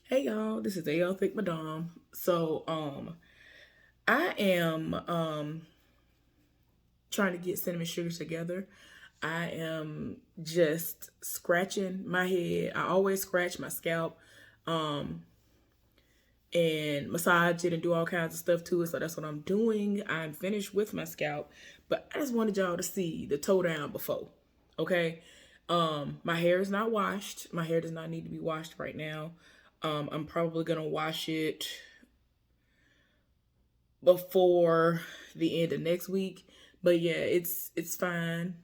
Hey y'all, this is AL Thick Madame. I am trying to get cinnamon sugars together. I am just scratching my head. I always scratch my scalp, um, and massage it and do all kinds of stuff to it. So that's what I'm doing. I'm finished with my scalp, but I just wanted y'all to see the toe down before. Okay. My hair is not washed. My hair does not need to be washed right now. I'm probably gonna wash it before the end of next week. But yeah, it's fine.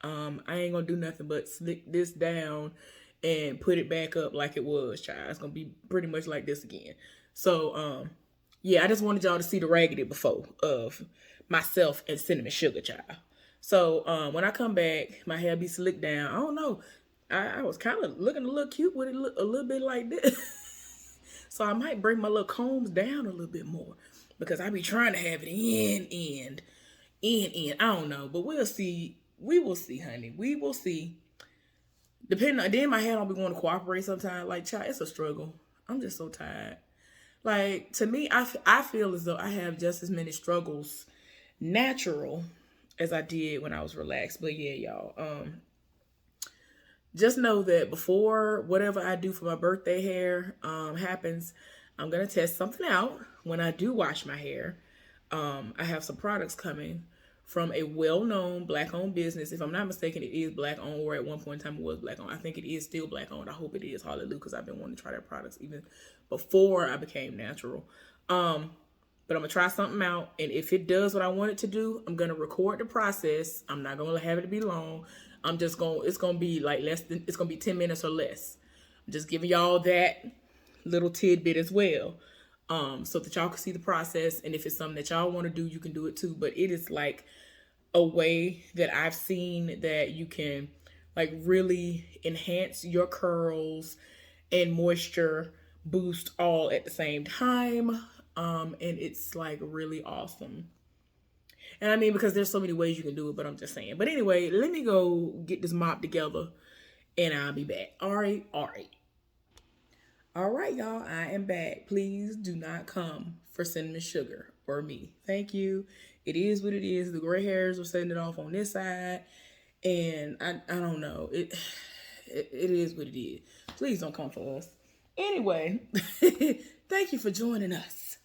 I ain't gonna do nothing but slick this down and put it back up like it was, child. It's gonna be pretty much like this again. So, yeah, I just wanted y'all to see the raggedy before of myself and cinnamon sugar, child. So, when I come back, my hair be slicked down. I don't know. I was kind of looking a little cute with it, a little bit like this. So I might bring my little combs down a little bit more because I be trying to have it in. I don't know, but we'll see. We will see, honey. We will see. Depending on then my head don't be going to cooperate sometimes. Like, child, it's a struggle. I'm just so tired. Like to me, I feel as though I have just as many struggles natural as I did when I was relaxed. But yeah, y'all. Just know that before whatever I do for my birthday hair happens, I'm gonna test something out when I do wash my hair. I have some products coming from a well-known black-owned business. If I'm not mistaken, it is black-owned, or at one point in time it was black-owned. I think it is still black-owned. I hope it is. Hallelujah, because I've been wanting to try their products even before I became natural. But I'm gonna try something out, and if it does what I want it to do, I'm gonna record the process. I'm not gonna have it to be long. I'm just gonna it's gonna be like less than it's gonna be 10 minutes or less. I'm just giving y'all that little tidbit as well. So that y'all can see the process, and if it's something that y'all want to do, you can do it too. But it is like a way that I've seen that you can like really enhance your curls and moisture boost all at the same time. And it's like really awesome. And I mean, because there's so many ways you can do it, but I'm just saying. But anyway, let me go get this mop together and I'll be back. All right, all right. All right, y'all, I am back. Please do not come for cinnamon sugar or me. Thank you. It is what it is. The gray hairs are setting it off on this side. And I don't know. It is what it is. Please don't come for us. Anyway, thank you for joining us.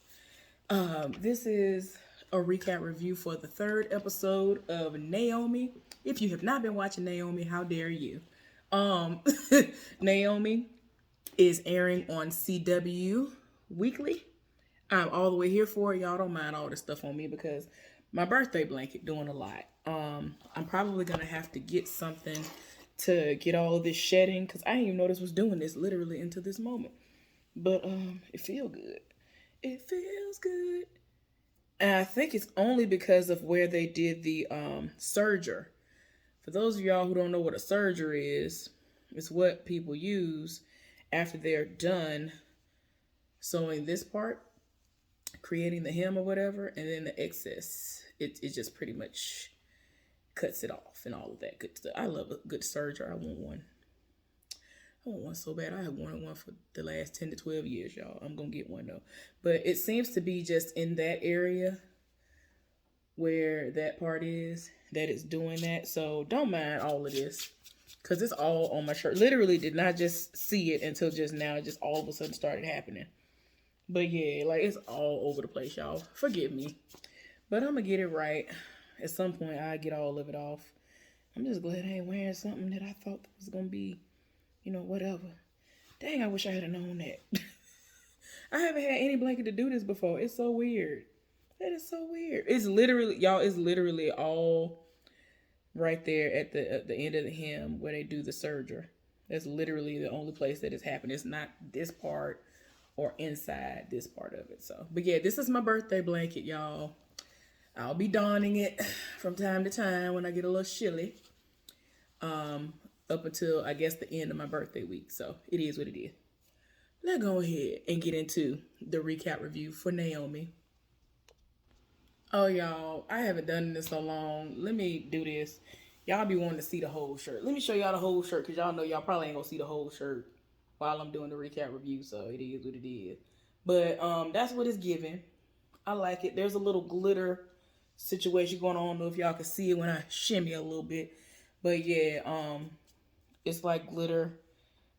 This is a recap review for the third episode of Naomi. If you have not been watching Naomi, how dare you? Um, Naomi is airing on CW weekly. I'm all the way here for it. Y'all don't mind all this stuff on me because my birthday blanket doing a lot. I'm probably gonna have to get something to get all of this shedding because I didn't even know this was doing this literally until this moment. But it feels good. It feels good. And I think it's only because of where they did the serger. For those of y'all who don't know what a serger is, it's what people use after they're done sewing this part, creating the hem or whatever, and then the excess. It just pretty much cuts it off and all of that good stuff. I love a good serger. I want one. I want one so bad. I have wanted one for the last 10 to 12 years, y'all. I'm going to get one though. But it seems to be just in that area where that part is that it's doing that. So don't mind all of this because it's all on my shirt. Literally did not just see it until just now. It just all of a sudden started happening. But yeah, like it's all over the place, y'all. Forgive me. But I'm going to get it right. At some point, I get all of it off. I'm just glad I ain't wearing something that I thought was going to be, whatever. Dang, I wish I had known that. I haven't had any blanket to do this before. It's so weird. That is so weird. It's literally, y'all, it's literally all right there at the end of the hem where they do the serger. That's literally the only place that it's happened. It's not this part or inside this part of it. So, but yeah, this is my birthday blanket, y'all. I'll be donning it from time to time when I get a little chilly. Up until I guess the end of my birthday week. So it is what it is. Let's go ahead and get into the recap review for Naomi. Oh, y'all, I haven't done this so long. Let me do this. Y'all be wanting to see the whole shirt. Let me show y'all the whole shirt because y'all know y'all probably ain't gonna see the whole shirt. while I'm doing the recap review, so it is what it is. But that's what it's giving. I like it. There's a little glitter situation going on. I don't know if y'all can see it when I shimmy a little bit. But yeah, it's like glitter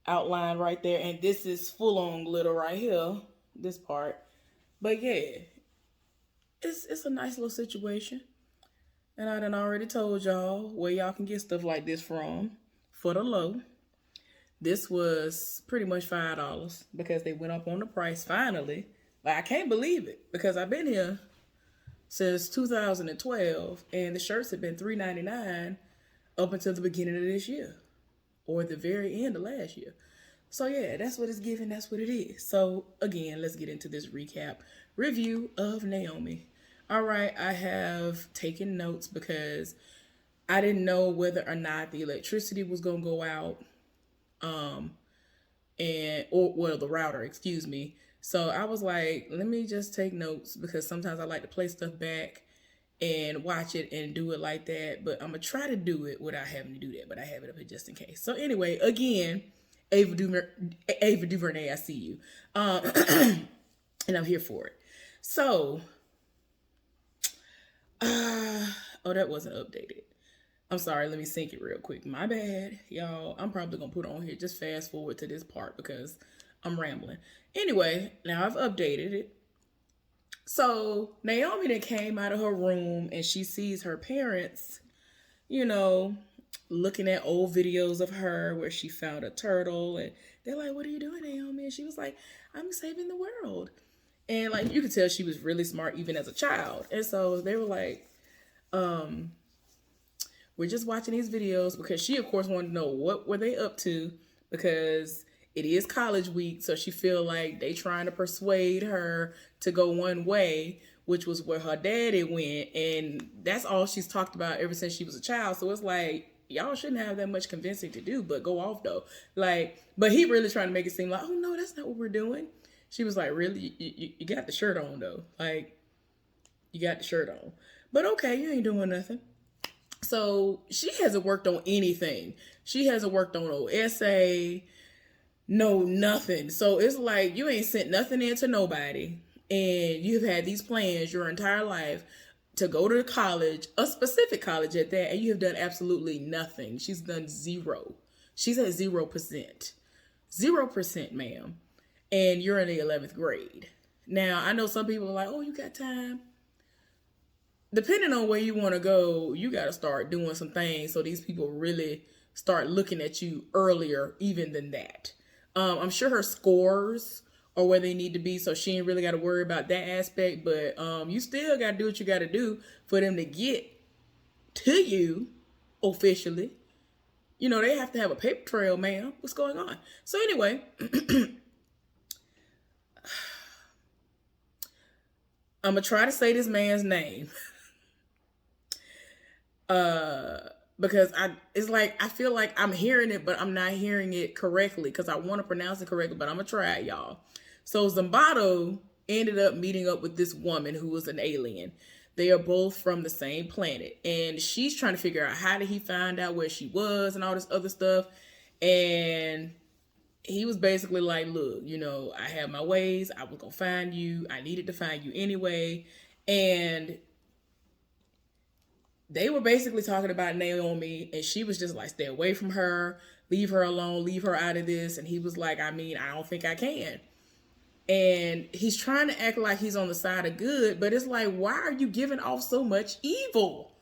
outline right there. And this is full on glitter right here. This part. But yeah, it's a nice little situation. And I done already told y'all where y'all can get stuff like this from for the low. This was pretty much $5 because they went up on the price finally. Like, I can't believe it because I've been here since 2012 and the shirts have been $3.99 up until the beginning of this year or the very end of last year. So yeah, that's what it's giving. That's what it is. So again, let's get into this recap review of Naomi. All right, I have taken notes because I didn't know whether or not the electricity was going to go out. The router, excuse me. So I was like, let me just take notes because sometimes I like to play stuff back and watch it and do it like that. But I'm going to try to do it without having to do that. But I have it up here just in case. So anyway, again, Ava DuVernay, I see you. And I'm here for it. So, that wasn't updated. I'm sorry, let me sync it real quick. My bad, y'all. I'm probably going to put it on here. Just fast forward to this part because I'm rambling. Anyway, now I've updated it. So, Naomi then came out of her room and she sees her parents, looking at old videos of her where she found a turtle. And they're like, what are you doing, Naomi? And she was like, I'm saving the world. And, like, you could tell she was really smart even as a child. And so they were like, we're just watching these videos because she, of course, wanted to know what were they up to because it is college week. So she feel like they trying to persuade her to go one way, which was where her daddy went. And that's all she's talked about ever since she was a child. So it's like, y'all shouldn't have that much convincing to do, but go off though. Like, but he really trying to make it seem like, oh no, that's not what we're doing. She was like, really? You got the shirt on though. Like, you got the shirt on. But okay, you ain't doing nothing. So she hasn't worked on anything. She hasn't worked on no essay, no nothing. So it's like you ain't sent nothing in to nobody. And you've had these plans your entire life to go to college, a specific college at that, and you have done absolutely nothing. She's done zero. She's at 0%. 0%, ma'am. And you're in the 11th grade. Now, I know some people are like, oh, you got time. Depending on where you want to go, you got to start doing some things so these people really start looking at you earlier even than that. I'm sure her scores are where they need to be, so she ain't really got to worry about that aspect, but you still got to do what you got to do for them to get to you officially. They have to have a paper trail, ma'am. What's going on? So anyway, I'm going to try to say this man's name. Because I feel like I'm hearing it, but I'm not hearing it correctly because I want to pronounce it correctly, but I'm going to try it, y'all. So Zimbardo ended up meeting up with this woman who was an alien. They are both from the same planet. And she's trying to figure out how did he find out where she was and all this other stuff. And he was basically like, look, I have my ways. I was going to find you. I needed to find you anyway. And they were basically talking about Naomi, and she was just like, stay away from her, leave her alone, leave her out of this. And he was like, I don't think I can. And he's trying to act like he's on the side of good, but it's like, why are you giving off so much evil?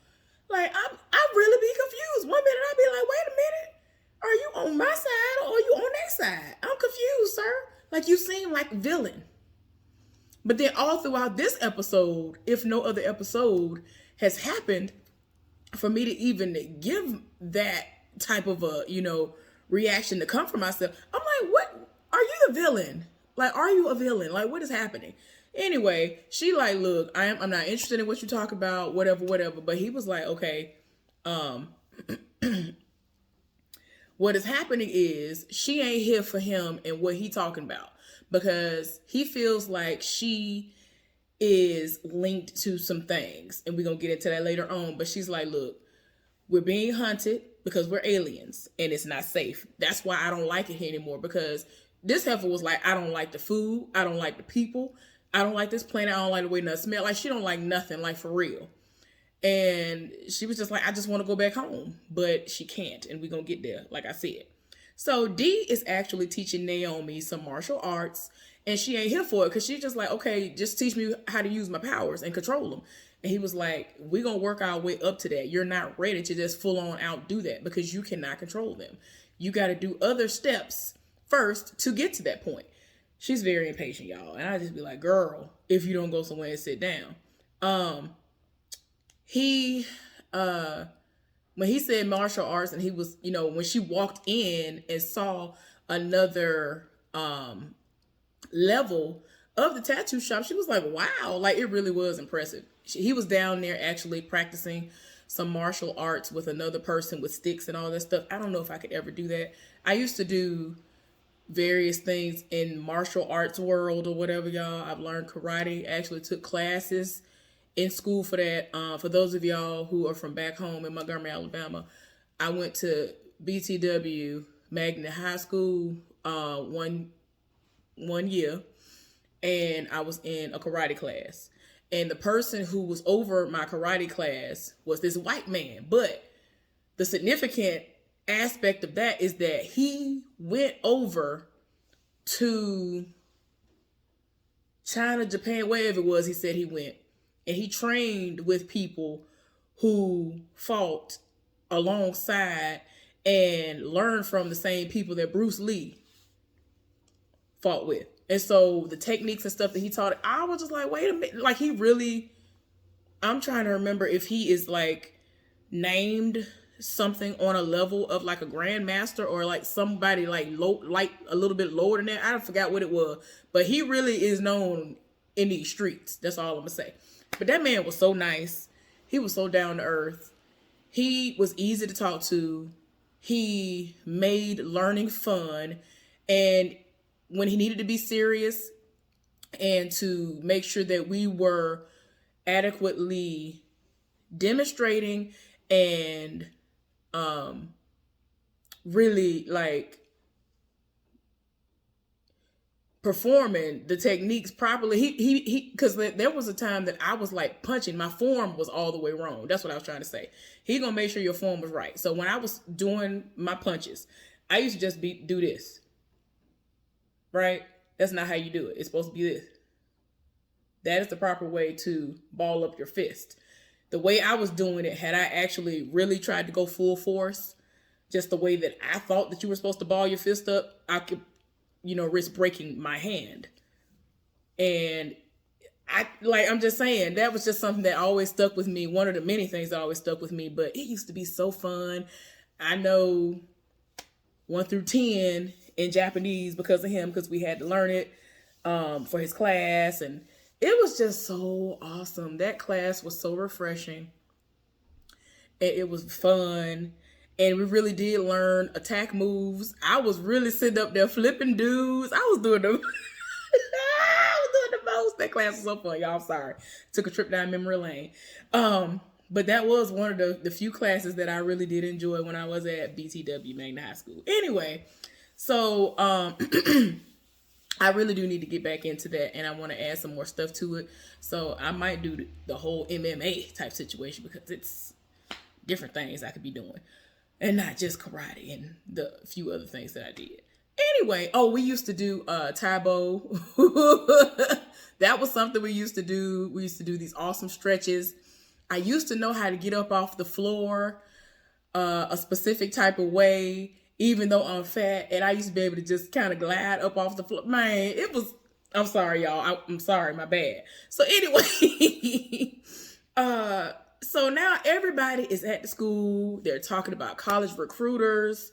Like, I really be confused. One minute I'd be like, wait a minute, are you on my side or are you on their side? I'm confused, sir. Like, you seem like a villain. But then all throughout this episode, if no other episode has happened, for me to even give that type of a, reaction to come from myself, I'm like, what? Are you the villain? Like, are you a villain? Like, what is happening? Anyway, she like, look, I'm not interested in what you talk about, whatever. But he was like, okay, what is happening is she ain't here for him and what he talking about because he feels like she is linked to some things, and we're gonna get into that later on. But she's like, look, we're being hunted because we're aliens and it's not safe. That's why I don't like it here anymore, because This heifer was like, I don't like the food, I don't like the people, I don't like this planet, I don't like the way nothing smell. Like she don't like nothing, like for real. And she was just like, I just want to go back home, but she can't, and we're gonna get there, like I said. So D is actually teaching Naomi some martial arts, and she ain't here for it because she's just like, okay, just teach me how to use my powers and control them. And he was like, we're gonna work our way up to that. You're not ready to just full on outdo that because you cannot control them. You got to do other steps first to get to that point. She's very impatient, y'all, and I just be like, girl, if you don't go somewhere and sit down. He when he said martial arts, and he was, when she walked in and saw another level of the tattoo shop, she was like, wow, like it really was impressive. He was down there actually practicing some martial arts with another person with sticks and all that stuff. I don't know if I could ever do that. I used to do various things in martial arts world or whatever, y'all. I've learned karate. I actually took classes in school for that. For those of y'all who are from back home in Montgomery, Alabama, I went to BTW Magnet High School one year, and I was in a karate class. And the person who was over my karate class was this white man. But the significant aspect of that is that he went over to China, Japan, wherever it was, he said he went. And he trained with people who fought alongside and learned from the same people that Bruce Lee fought with. And so the techniques and stuff that he taught, I was just like, wait a minute. Like he really, I'm trying to remember if he is like named something on a level of like a grandmaster or like somebody like low, like a little bit lower than that. I forgot what it was, but he really is known in these streets. That's all I'm gonna say. But that man was so nice. He was so down to earth. He was easy to talk to. He made learning fun. And when he needed to be serious and to make sure that we were adequately demonstrating and really like performing the techniques properly, he because there was a time that I was like punching, my form was all the way wrong. That's what I was trying to say. He gonna make sure your form was right. So when I was doing my punches, I used to just do this. Right? That's not how you do it. It's supposed to be this. That is the proper way to ball up your fist. The way I was doing it, had I actually really tried to go full force, just the way that I thought that you were supposed to ball your fist up, I could, risk breaking my hand. And I'm just saying, that was just something that always stuck with me. One of the many things that always stuck with me, but it used to be so fun. I know 1 through 10 in Japanese because of him, because we had to learn it for his class, and it was just so awesome. That class was so refreshing. It was fun, and we really did learn attack moves. I was really sitting up there flipping dudes. I was doing the most. That class was so fun, y'all. I'm sorry. Took a trip down memory lane. But that was one of the few classes that I really did enjoy when I was at BTW Magnet High School. Anyway, so I really do need to get back into that, and I want to add some more stuff to it. So I might do the whole MMA type situation because it's different things I could be doing and not just karate and the few other things that I did. Anyway, we used to do Taibo. That was something we used to do. We used to do these awesome stretches. I used to know how to get up off the floor a specific type of way, even though I'm fat, and I used to be able to just kind of glide up off the floor. Man, it was, I'm sorry, y'all. I'm sorry, my bad. So anyway, so now everybody is at the school. They're talking about college recruiters,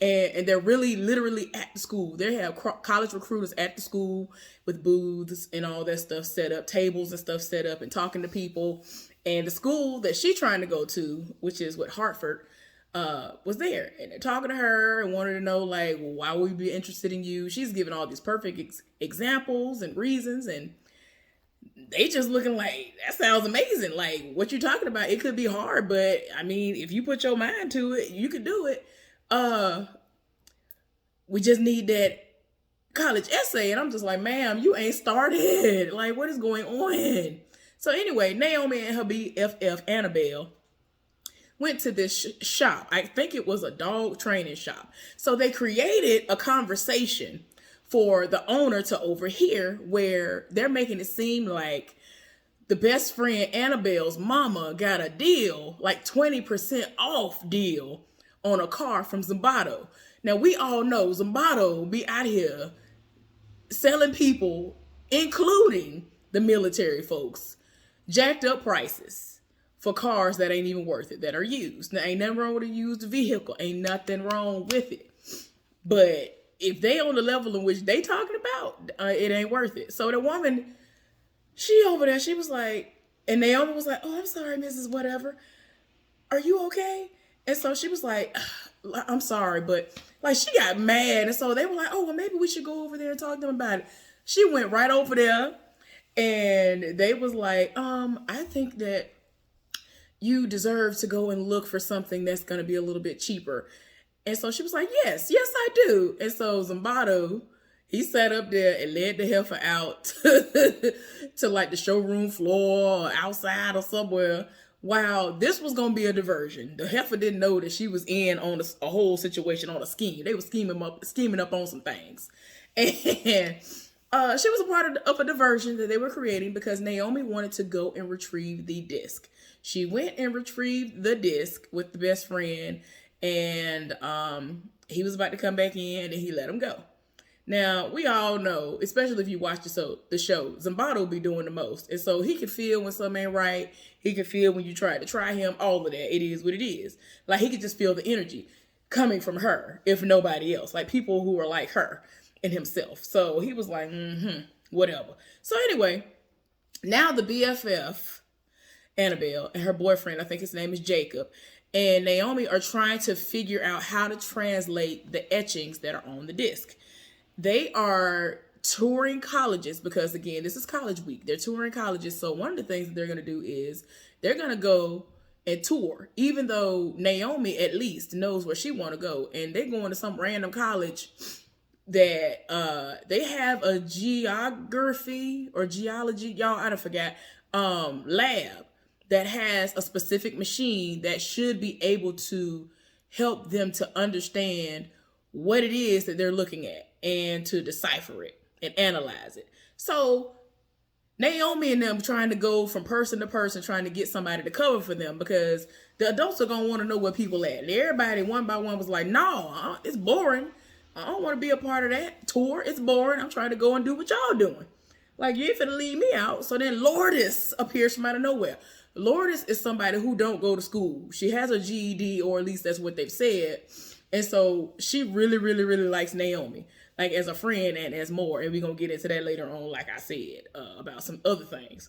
and they're really literally at the school. They have college recruiters at the school with booths and all that stuff set up, tables and stuff set up, and talking to people. And the school that she's trying to go to, which is what Hartford, was there, and they're talking to her and wanted to know, like, well, why would we be interested in you? She's giving all these perfect examples and reasons, and they just looking like, that sounds amazing. Like, what you're talking about, it could be hard, but I mean, if you put your mind to it, you could do it. We just need that college essay. And I'm just like, ma'am, you ain't started. Like, what is going on? So anyway, Naomi and her BFF, Annabelle, went to this shop. I think it was a dog training shop. So they created a conversation for the owner to overhear, where they're making it seem like the best friend Annabelle's mama got a deal, like 20% off deal on a car from Zimbardo. Now we all know Zimbardo be out here selling people, including the military folks, jacked up prices for cars that ain't even worth it, that are used. Now, ain't nothing wrong with a used vehicle. Ain't nothing wrong with it. But if they on the level in which they talking about, it ain't worth it. So the woman, she over there, she was like, and Naomi was like, oh, I'm sorry, Mrs. Whatever. Are you okay? And so she was like, I'm sorry, but like she got mad. And so they were like, oh, well, maybe we should go over there and talk to them about it. She went right over there and they was like, I think that you deserve to go and look for something that's going to be a little bit cheaper. And so she was like, yes, I do. And so Zimbardo, he sat up there and led the heifer out to like the showroom floor or outside or somewhere. Wow, this was going to be a diversion. The heifer didn't know that she was in on a whole situation, on a scheme. They were scheming up on some things. And she was a part of a diversion that they were creating because Naomi wanted to go and retrieve the disc. She went and retrieved the disc with the best friend, and he was about to come back in, and he let him go. Now, we all know, especially if you watch the show, Zimbardo be doing the most. And so he can feel when something ain't right. He can feel when you try to try him, all of that. It is what it is. Like, he could just feel the energy coming from her, if nobody else. Like, people who are like her and himself. So he was like, whatever. So anyway, now the BFF, Annabelle, and her boyfriend, I think his name is Jacob, and Naomi are trying to figure out how to translate the etchings that are on the disc. They are touring colleges because, again, this is college week. They're touring colleges. So one of the things that they're going to do is they're going to go and tour, even though Naomi at least knows where she want to go. And they're going to some random college that they have a geography or geology, y'all, I don't forget, lab that has a specific machine that should be able to help them to understand what it is that they're looking at and to decipher it and analyze it. So Naomi and them trying to go from person to person, trying to get somebody to cover for them because the adults are going to want to know where people at. And everybody one by one was like, no, it's boring. I don't want to be a part of that tour. It's boring. I'm trying to go and do what y'all doing. Like, you ain't finna leave me out. So then Lourdes appears from out of nowhere. Lourdes is somebody who don't go to school. She has a GED, or at least that's what they've said. And so she really, really, really likes Naomi, like as a friend and as more. And we're going to get into that later on, like I said, about some other things.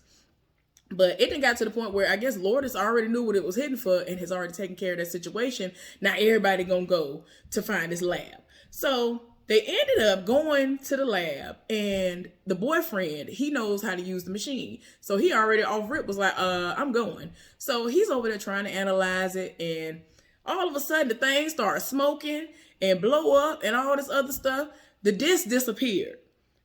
But it done got to the point where I guess Lourdes already knew what it was hitting for and has already taken care of that situation. Now everybody going to go to find this lab. So they ended up going to the lab, and the boyfriend, he knows how to use the machine. So he already off rip was like, I'm going. So he's over there trying to analyze it, and all of a sudden the thing starts smoking and blow up and all this other stuff. The disc disappeared.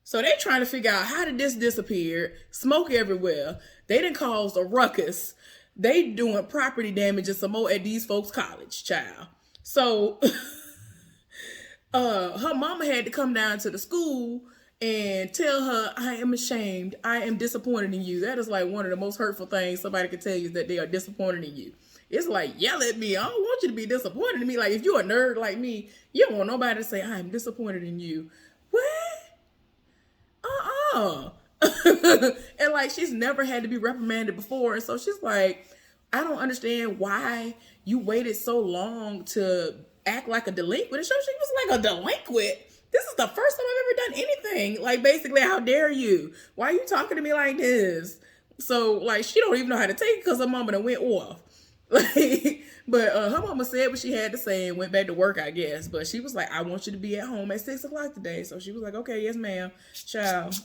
So they trying to figure out how the disc disappeared, smoke everywhere. They done caused a ruckus. They doing property damage and some more at these folks' college, child. So her mama had to come down to the school and tell her, I am ashamed. I am disappointed in you. That is like one of the most hurtful things somebody can tell you, is that they are disappointed in you. It's like, yell at me. I don't want you to be disappointed in me. Like, if you're a nerd like me, you don't want nobody to say, I am disappointed in you. What? And like, she's never had to be reprimanded before. And so she's like, I don't understand why you waited so long to act like a delinquent. And so she was like, a delinquent? This is the first time I've ever done anything. Like, basically, how dare you? Why are you talking to me like this? So, like, she don't even know how to take it because her mama done went off. Like, but her mama said what she had to say and went back to work, I guess. But she was like, I want you to be at home at 6 o'clock today. So she was like, okay, yes, ma'am. Child.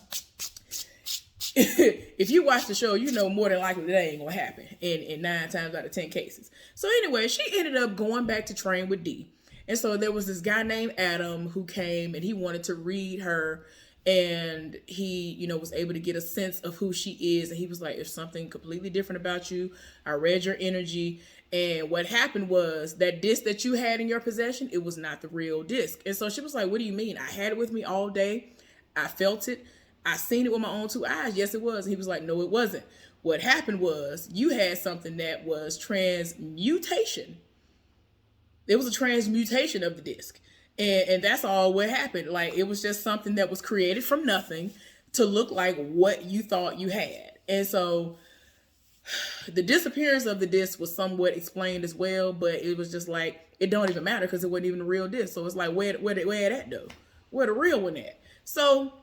If you watch the show, you know more than likely that ain't gonna happen in 9 times out of 10 cases. So anyway, she ended up going back to train with D. And so there was this guy named Adam who came and he wanted to read her, and he, was able to get a sense of who she is. And he was like, there's something completely different about you. I read your energy. And what happened was that disc that you had in your possession, it was not the real disc. And so she was like, what do you mean? I had it with me all day. I felt it. I seen it with my own two eyes. Yes, it was. And he was like, no, it wasn't. What happened was you had something that was transmutation. It was a transmutation of the disc. And that's all what happened. Like, it was just something that was created from nothing to look like what you thought you had. And so the disappearance of the disc was somewhat explained as well, but it was just like, it don't even matter because it wasn't even a real disc. So it's like, where that though? Where the real one at? So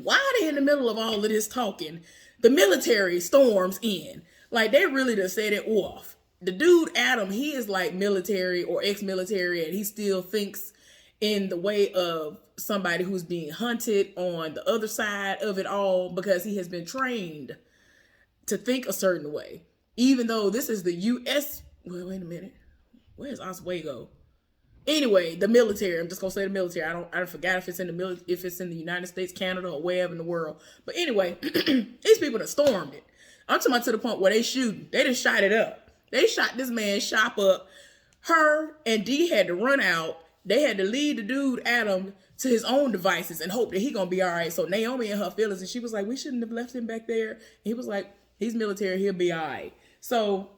while they in the middle of all of this talking, the military storms in. Like, they really just set it off. The dude, Adam, he is like military or ex-military, and he still thinks in the way of somebody who's being hunted on the other side of it all, because he has been trained to think a certain way. Even though this is the U.S. Well, wait a minute. Where's Oswego? Anyway, the military. I'm just gonna say the military. I forgot if it's in the United States, Canada, or wherever in the world. But anyway, these people that stormed it. I'm talking about to the point where they shooting. They just shot it up. They shot this man's shop up. Her and Dee had to run out. They had to lead the dude Adam to his own devices and hope that he gonna be all right. So Naomi and her feelings, and she was like, we shouldn't have left him back there. And he was like, he's military, he'll be all right. So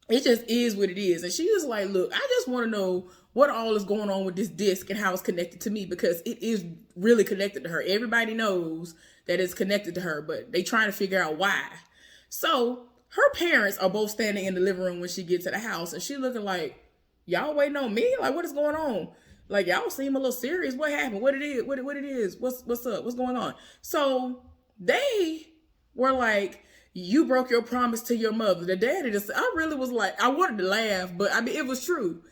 it just is what it is. And she was like, look, I just want to know what all is going on with this disc and how it's connected to me, because it is really connected to her. Everybody knows that it's connected to her, but they trying to figure out why. So her parents are both standing in the living room when she gets to the house, and she looking like, y'all waiting on me? Like, what is going on? Like, y'all seem a little serious. What happened? What it is? What it is? What's up? What's going on? So they were like, you broke your promise to your mother. The daddy just, I really was like, I wanted to laugh, but I mean, it was true.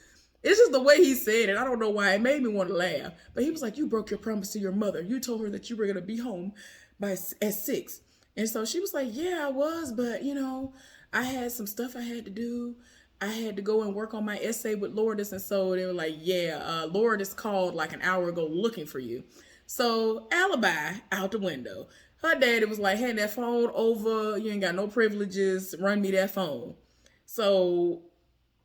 It's just the way he said it. I don't know why it made me want to laugh. But he was like, you broke your promise to your mother. You told her that you were going to be home at 6. And so she was like, yeah, I was. But, I had some stuff I had to do. I had to go and work on my essay with Lourdes. And so they were like, yeah, Lourdes called like an hour ago looking for you. So alibi out the window. Her daddy was like, hand that phone over. You ain't got no privileges. Run me that phone. So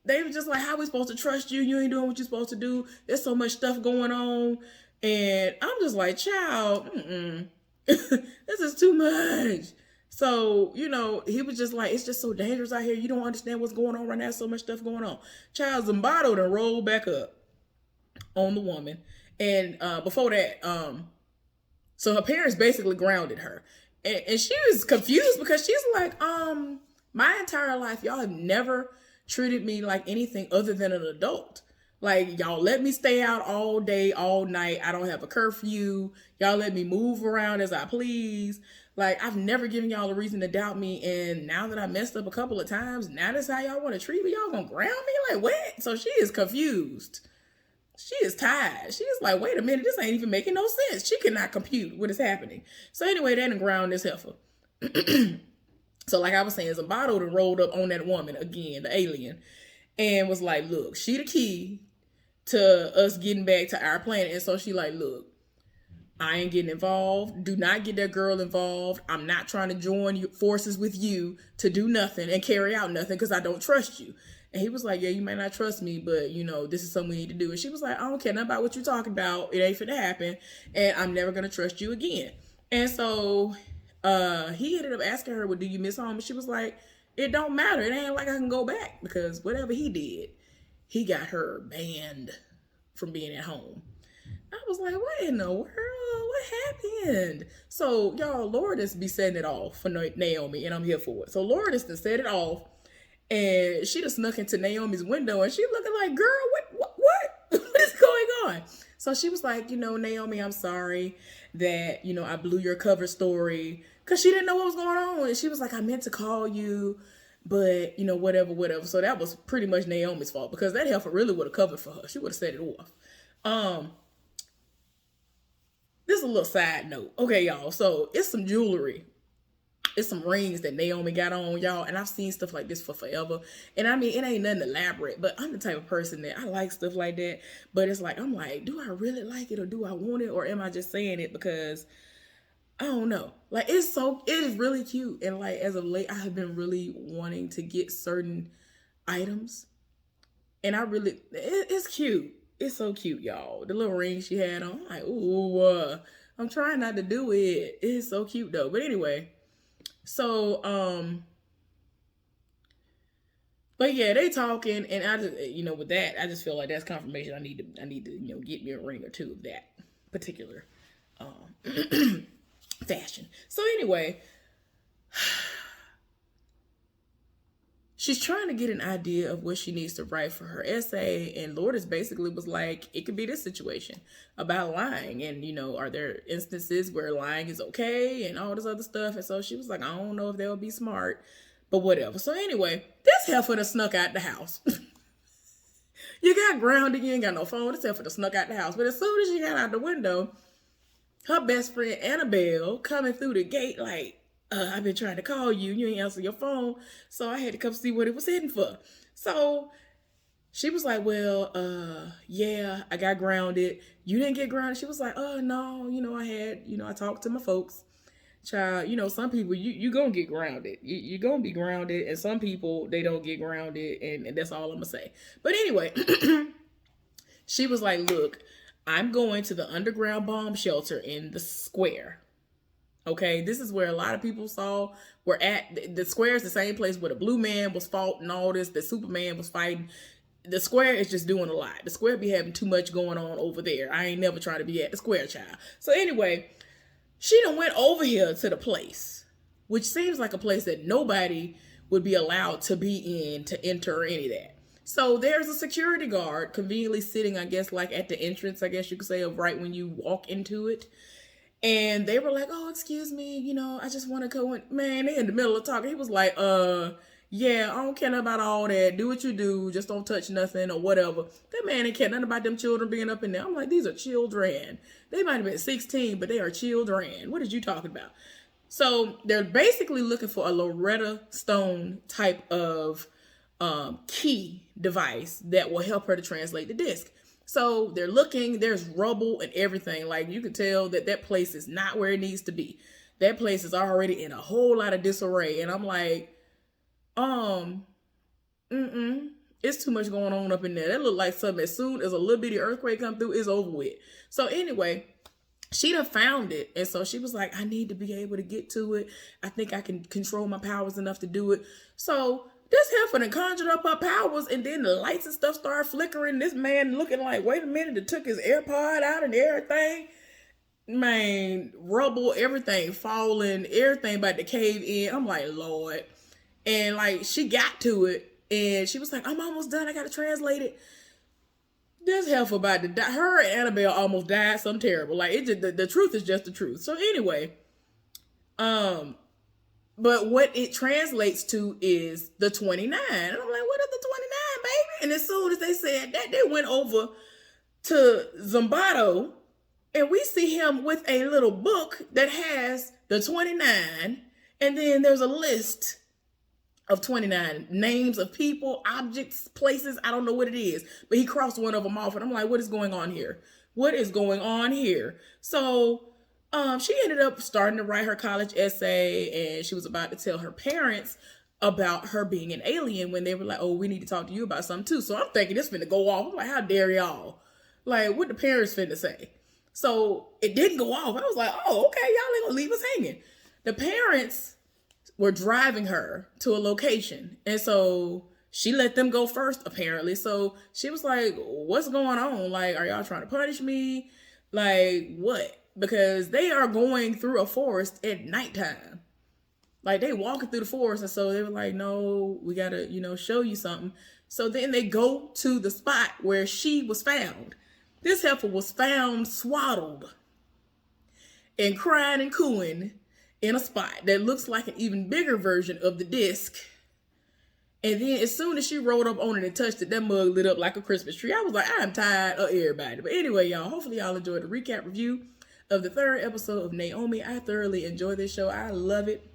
they were just like, how we supposed to trust you? You ain't doing what you're supposed to do. There's so much stuff going on. And I'm just like, child, this is too much. So, he was just like, it's just so dangerous out here. You don't understand what's going on right now. So much stuff going on. Child Zimbardo done rolled back up on the woman. And before that, so her parents basically grounded her. And she was confused because she's like, my entire life, y'all have never treated me like anything other than an adult. Like, y'all let me stay out all day, all night. I don't have a curfew. Y'all let me move around as I please. Like, I've never given y'all a reason to doubt me. And now that I messed up a couple of times, now that's how y'all want to treat me? Y'all gonna ground me? Like, what? So she is confused. She is tired. She is like, wait a minute, this ain't even making no sense. She cannot compute what is happening. So anyway, they done ground this heifer. So like I was saying, Zimbardo done rolled up on that woman again, the alien, and was like, look, she the key to us getting back to our planet. And so she like, look, I ain't getting involved. Do not get that girl involved. I'm not trying to join forces with you to do nothing and carry out nothing because I don't trust you. And he was like, yeah, you may not trust me, but, this is something we need to do. And she was like, I don't care nothing about what you're talking about. It ain't finna happen. And I'm never going to trust you again. And so he ended up asking her, well, do you miss home? And she was like, it don't matter. It ain't like I can go back because whatever he did, he got her banned from being at home. I was like, what in the world? What happened? So, y'all, Lourdes be setting it off for Naomi, and I'm here for it. So Lourdes done set it off. And she just snuck into Naomi's window and she looking like, girl, what is going on? So she was like, Naomi, I'm sorry that, I blew your cover story, because she didn't know what was going on. And she was like, I meant to call you, but, whatever. So that was pretty much Naomi's fault, because that heifer really would have covered for her. She would have set it off. This is a little side note. Okay, y'all. So it's some jewelry It's some rings that Naomi got on, y'all, and I've seen stuff like this for forever. And I mean, it ain't nothing elaborate, but I'm the type of person that I like stuff like that. But it's like, I'm like, do I really like it, or do I want it, or am I just saying it because I don't know? Like, it is really cute. And like, as of late, I have been really wanting to get certain items, and it's cute. It's so cute, y'all. The little ring she had on, I'm like, ooh, I'm trying not to do it. It's so cute though. But anyway, so but yeah, they talking, and I just, with that, I just feel like that's confirmation. I need to get me a ring or two of that particular fashion. So anyway, she's trying to get an idea of what she needs to write for her essay, and Lourdes basically was like, it could be this situation about lying, and are there instances where lying is okay and all this other stuff. And so she was like, I don't know if they'll be smart, but whatever. So anyway, this heifer done snuck out the house. You got grounded, you ain't got no phone. This heifer done snuck out the house. But as soon as she got out the window, her best friend Annabelle coming through the gate like, I've been trying to call you. You ain't answer your phone. So I had to come see what it was heading for. So she was like, well, yeah, I got grounded. You didn't get grounded? She was like, oh, no, I talked to my folks. Child, some people, you gonna get grounded. You're gonna be grounded. And some people, they don't get grounded. And that's all I'm gonna say. But anyway, she was like, look, I'm going to the underground bomb shelter in the square. Okay, this is where a lot of people were at. The square is the same place where the blue man was fought and all this, the Superman was fighting. The square is just doing a lot. The square be having too much going on over there. I ain't never trying to be at the square, child. So anyway, she done went over here to the place, which seems like a place that nobody would be allowed to be in, to enter or any of that. So there's a security guard conveniently sitting, I guess, like at the entrance, I guess you could say, of right when you walk into it. And they were like, oh, excuse me, I just want to go in. Man, they in the middle of talking. He was like, yeah, I don't care about all that. Do what you do. Just don't touch nothing or whatever. That man ain't care nothing about them children being up in there. I'm like, these are children. They might have been 16, but they are children. What are you talking about? So they're basically looking for a Loretta Stone type of key device that will help her to translate the disc. So they're looking, there's rubble and everything. Like, you can tell that place is not where it needs to be. That place is already in a whole lot of disarray. And I'm like, it's too much going on up in there. That look like something, as soon as a little bitty earthquake come through, it's over with. So anyway, she done found it. And so she was like, I need to be able to get to it. I think I can control my powers enough to do it. So this heifer done conjured up her powers, and then the lights and stuff started flickering. This man looking like, wait a minute, it took his AirPod out and everything. Man, rubble, everything falling, everything about to cave in. I'm like, Lord. And like, she got to it, and she was like, I'm almost done. I got to translate it. This heifer about to die. Her and Annabelle almost died. Something terrible. Like, it just, the truth is just the truth. So anyway, but what it translates to is the 29. And I'm like, what is the 29, baby? And as soon as they said that, they went over to Zombardo, and we see him with a little book that has the 29. And then there's a list of 29 names of people, objects, places. I don't know what it is, but he crossed one of them off. And I'm like, what is going on here? What is going on here? So she ended up starting to write her college essay, and she was about to tell her parents about her being an alien when they were like, oh, we need to talk to you about something too. So I'm thinking this finna go off. I'm like, how dare y'all? Like, what the parents finna say? So it didn't go off. I was like, oh, okay, y'all ain't gonna leave us hanging. The parents were driving her to a location, and so she let them go first, apparently. So she was like, what's going on? Like, are y'all trying to punish me? Like, what? Because they are going through a forest at nighttime. Like, they walking through the forest, and so they were like, no, we gotta, show you something. So then they go to the spot where she was found. This heifer was found swaddled and crying and cooing in a spot that looks like an even bigger version of the disc. And then as soon as she rolled up on it and touched it, that mug lit up like a Christmas tree. I was like, I'm tired of everybody. But anyway, y'all, hopefully y'all enjoyed the recap review of the third episode of Naomi. I thoroughly enjoy this show. I love it.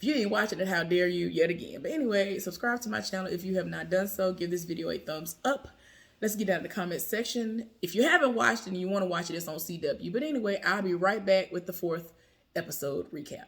If you ain't watching it, how dare you yet again. But anyway, subscribe to my channel if you have not done so. Give this video a thumbs up. Let's get down to the comment section. If you haven't watched and you want to watch it, it's on CW. But anyway, I'll be right back with the 4th episode recap.